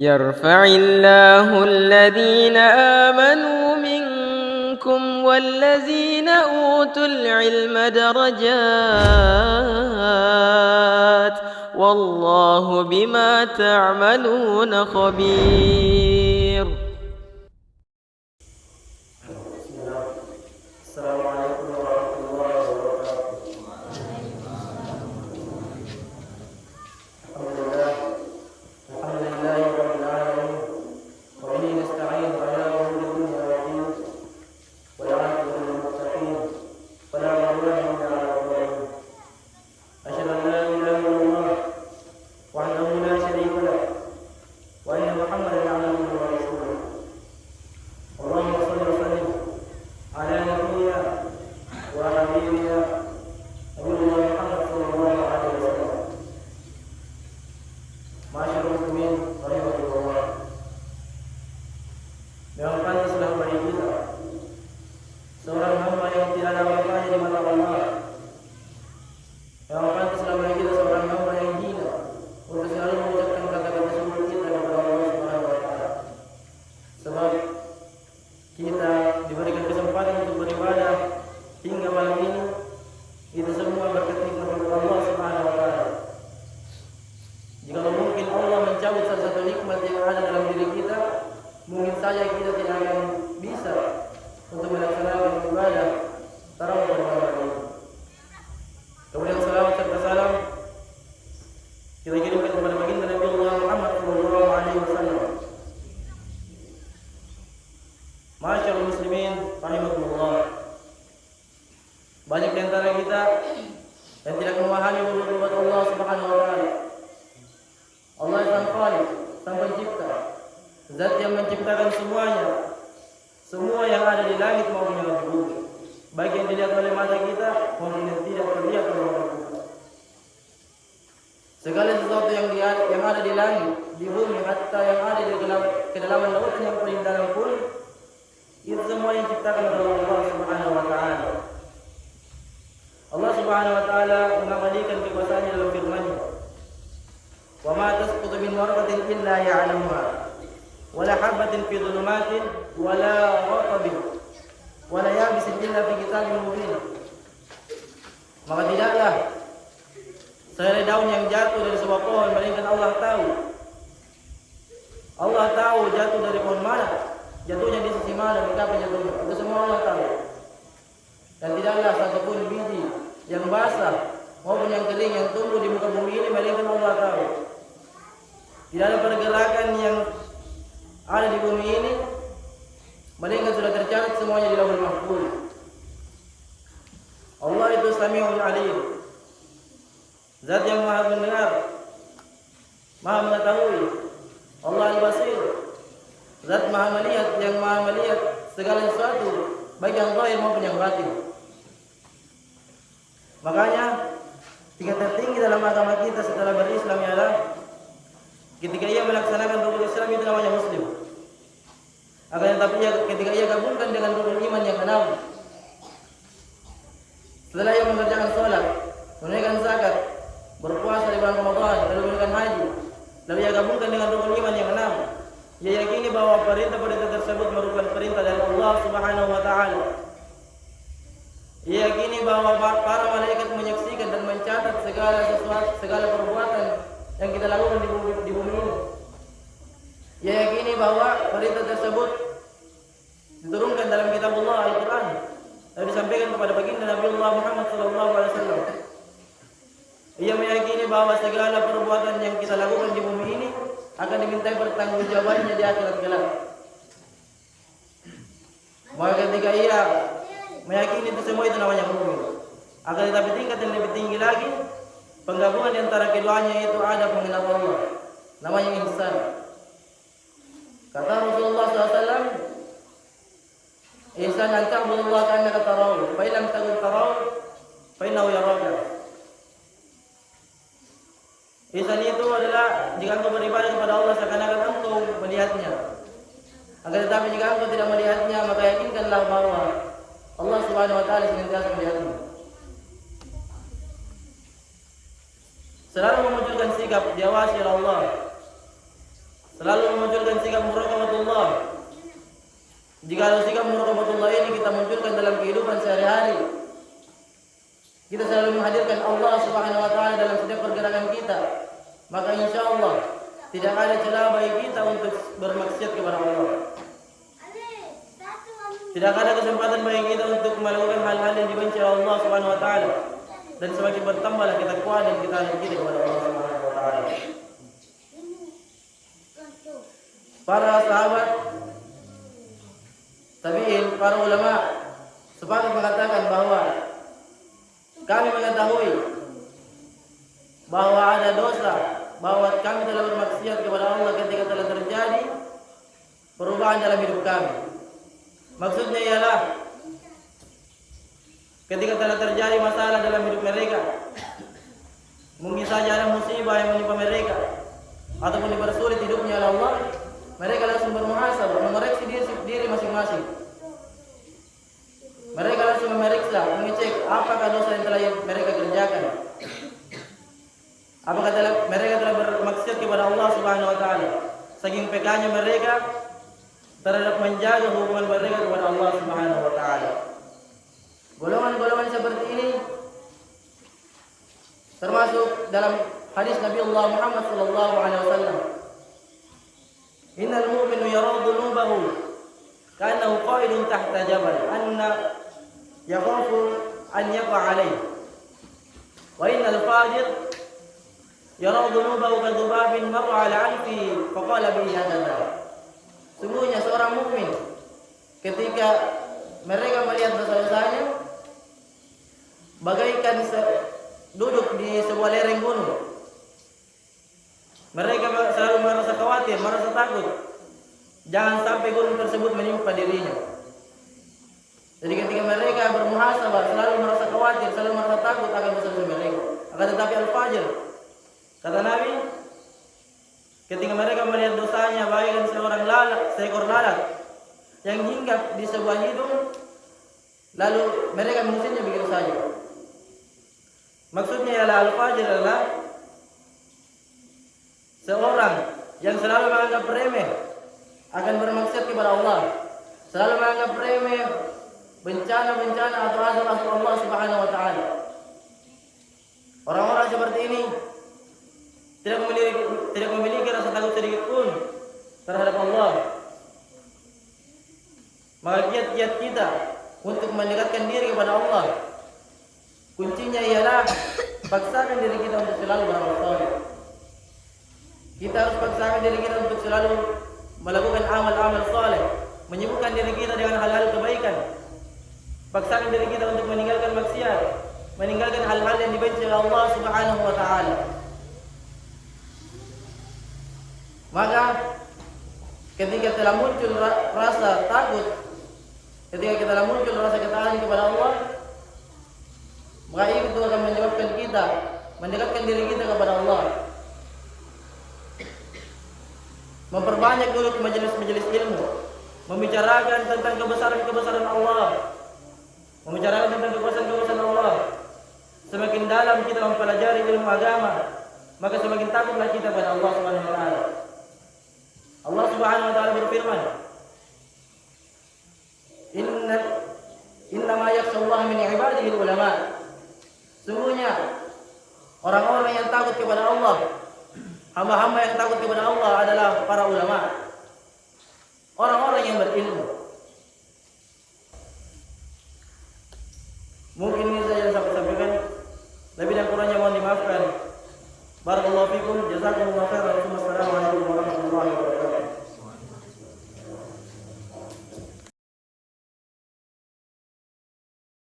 يرفع الله الذين آمنوا منكم والذين أوتوا العلم درجات والله بما تعملون خبير. Assalamualaikum warahmatullahi wabarakatuh. Alhamdulillah rabbil alamin. Wa bihi nasta'in ala umuri dunya wa din. Wa la'aqibatu lil muttaqin. Wa la udwana illa 'alal zalimin. Asyhadu an la ilaha illallah wahdahu la syarika lah wa anna Muhammadan 'abduhu wa rasuluh. Allahumma shalli wa sallim ala nabiyyina wa habibina Nabiullah Muhammad sallallahu alaihi wasallam. Masyaallah muslimin rahimahullah. Memang pantaslah bagi kita seorang hamba yang tidak ada apa-apanya di mata Allah. Memang pantaslah bagi kita seorang hamba yang hina untuk selalu mengucapkan kata-kata syukur kita kepada Allah Subhanahu wa taala. Sebab kita diberikan kesempatan untuk beribadah hingga malam ini, itu semua berkat nikmat dari Allah Subhanahu wa taala. Jika mungkin Allah mencabut salah satu nikmat yang ada dalam diri kita, mungkin saja kita tidak akan bisa untuk melaksanakan ibadah tarawih pada malam ini. Kemudian salawat serta salam kita kirimkan kepada baginda Nabi Allah Muhammad sallallahu alaihi wasallam. Masyaallah muslimin rahimakumullah. Banyak di antara kita yang tidak memahami nubuat Allah Subhanahu wa taala. Allah Sang Khaliq, Sang Pencipta, Zat yang menciptakan semuanya, semua yang ada di langit maupun yang di bumi, baik yang dilihat oleh mata kita maupun yang tidak terlihat oleh mata kita. Segala sesuatu yang ada di langit, di bumi, hatta yang ada di kedalaman lautan yang paling dalam pun, itu semua yang diciptakan oleh Allah Subhanahu wa taala. Allah Subhanahu wa taala mengabadikan kekuasaannya dalam firman-Nya. Wa ma tasqutu min warqatin illa ya'lamuha wa la habatin fi dhulumatin wa la ratbin wa la yabisin illa fi kitabin mubin. Maka tidaklah sehelai daun yang jatuh dari sebuah pohon melainkan Allah tahu. Allah tahu jatuh dari pohon mana, jatuhnya di sisi mana dan kapan jatuhnya. Itu semua Allah tahu. Dan tidaklah satupun biji yang basah maupun yang kering yang tumbuh di muka bumi ini melainkan Allah tahu. Tidak ada pergerakan yang ada di bumi ini melainkan sudah tercatat semuanya di Lauhul Mahfuz. Allah itu Samiul Alim, Zat yang Maha mendengar, Maha mengetahui. Allah Al-Basir, Zat Maha melihat, yang Maha melihat segala sesuatu, baik yang zahir maupun yang batin. Makanya tingkat tertinggi dalam agama kita setelah berislam ialah ketika ia melaksanakan rukun Islam itu namanya muslim. Akan tetapi ketika ia gabungkan dengan rukun iman yang keenam, setelah ia mengerjakan sholat, menunaikan zakat, berpuasa di bulan Ramadan, lalu menunaikan haji, lalu ia gabungkan dengan rukun iman yang keenam, ia yakini bahwa perintah-perintah tersebut merupakan perintah dari Allah Subhanahu wa taala. Ia yakini bahwa para malaikat menyaksikan dan mencatat segala perbuatan yang kita lakukan di bumi ini. Ia yakini bahwa perintah tersebut diturunkan dalam kitab Allah Al-Quran dan disampaikan kepada baginda Nabi Allah Muhammad sallallahu alaihi wasallam. Ia meyakini bahwa segala perbuatan yang kita lakukan di bumi ini akan dimintai pertanggungjawabannya di akhirat kelak. Maka ketika ia meyakini itu semua, itu namanya mukmin. Akan tetapi tingkat yang lebih tinggi lagi, penggabungan di antara keduanya itu ada mengenal Allah, namanya ihsan. Kata Rasulullah SAW, ihsan an ta'budullah ka'annaka tarahu, fa in lam takun tarahu, fa innahu yaraka. Ihsan itu adalah jika engkau beribadah kepada Allah seakan-akan engkau melihatnya. Akan tetapi jika engkau tidak melihatnya, maka yakinkanlah bahwa Allah Subhanahu wa taala senantiasa melihatmu. Selalu memunculkan sikap diawasi oleh Allah. selalu memunculkan sikap muraqabatullah. Jika sikap muraqabatullah ini kita munculkan dalam kehidupan sehari-hari, kita selalu menghadirkan Allah Subhanahu wa taala dalam setiap pergerakan kita, maka insya Allah tidak ada celah bagi kita untuk bermaksiat kepada Allah. Tidak ada kesempatan bagi kita untuk melakukan hal-hal yang dibenci oleh Allah Subhanahu wa taala. Dan semakin bertambahlah kita kuat dan kita kepada Allah Subhanahu wa taala. Para sahabat tabi'in, para ulama sepakat mengatakan bahwa kami mengetahui bahwa ada dosa, bahwa kami telah bermaksiat kepada Allah ketika telah terjadi perubahan dalam hidup kami. Maksudnya ialah ketika telah terjadi masalah dalam hidup mereka, mungkin saja ada musibah yang menimpa mereka ataupun dipersulit hidupnya oleh Allah, mereka langsung bermuhasabah, mengoreksi diri masing-masing. Mereka langsung memeriksa, mengecek apakah dosa yang telah mereka kerjakan. Apakah mereka telah bermaksiat kepada Allah Subhanahu wa taala. Saking pekanya mereka terhadap menjaga hubungan mereka kepada Allah Subhanahu wa taala. Golongan-golongan seperti ini termasuk dalam hadis Nabi Allah Muhammad sallallahu alaihi wasallam. Innal mu'minu yara dhunubahu ka'annahu qa'idun tahta jabal anna yakhafu an yaqa alayhi. Wa innal fajir yara dhunubahu kadhubabin marra ala anfi faqala bihi hadza. Sungguhnya seorang mukmin ketika mereka melihat dosa-dosanya bagaikan duduk di sebuah lereng gunung. Mereka selalu merasa khawatir, merasa takut jangan sampai gunung tersebut menimpa dirinya. Jadi ketika mereka bermuhasabah selalu merasa khawatir, selalu merasa takut akan dosa-dosa mereka. Akan tetapi al-fajir, kata Nabi, ketika mereka melihat dosanya bagaikan seekor lalat yang hinggap di sebuah hidung, lalu mereka mengusirnya begitu saja. Maksudnya ialah al-fajir adalah seorang yang selalu menganggap remeh akan bermaksiat kepada Allah, selalu menganggap remeh bencana-bencana atau azab Allah Subhanahu wa taala. Orang-orang seperti ini tidak memiliki rasa takut sedikit pun terhadap Allah. Maka kiat-kiat kita untuk mendekatkan diri kepada Allah, kuncinya ialah paksakan diri kita untuk selalu beramal saleh. Kita harus paksakan diri kita untuk selalu melakukan amal-amal saleh, menyibukkan diri kita dengan hal-hal kebaikan. Paksakan diri kita untuk meninggalkan maksiat, meninggalkan hal-hal yang dibenci oleh Allah Subhanahu wa taala. Maka ketika telah muncul rasa takut, ketika kita telah muncul rasa ketaatan kepada Allah, maka itu akan menyebabkan kita mendekatkan diri kita kepada Allah. Memperbanyak dulu majelis-majelis ilmu, membicarakan tentang kebesaran-kebesaran Allah, membicarakan tentang kekuasaan-kekuasaan Allah. Semakin dalam kita mempelajari ilmu agama, maka semakin takutlah kita pada Allah Subhanahu wa taala. Allah Subhanahu wa taala berfirman, Inna ma yakhshallaha min ibadihi ulama. Sungguhnya orang-orang yang takut kepada Allah, hamba-hamba yang takut kepada Allah adalah para ulama, orang-orang yang berilmu. Mungkin ini saja yang saya sampaikan. Lebih dan kurangnya mohon dimaafkan. Barakallahu fikum, jazakumullahu khairan. Wassalamualaikum warahmatullahi wabarakatuh.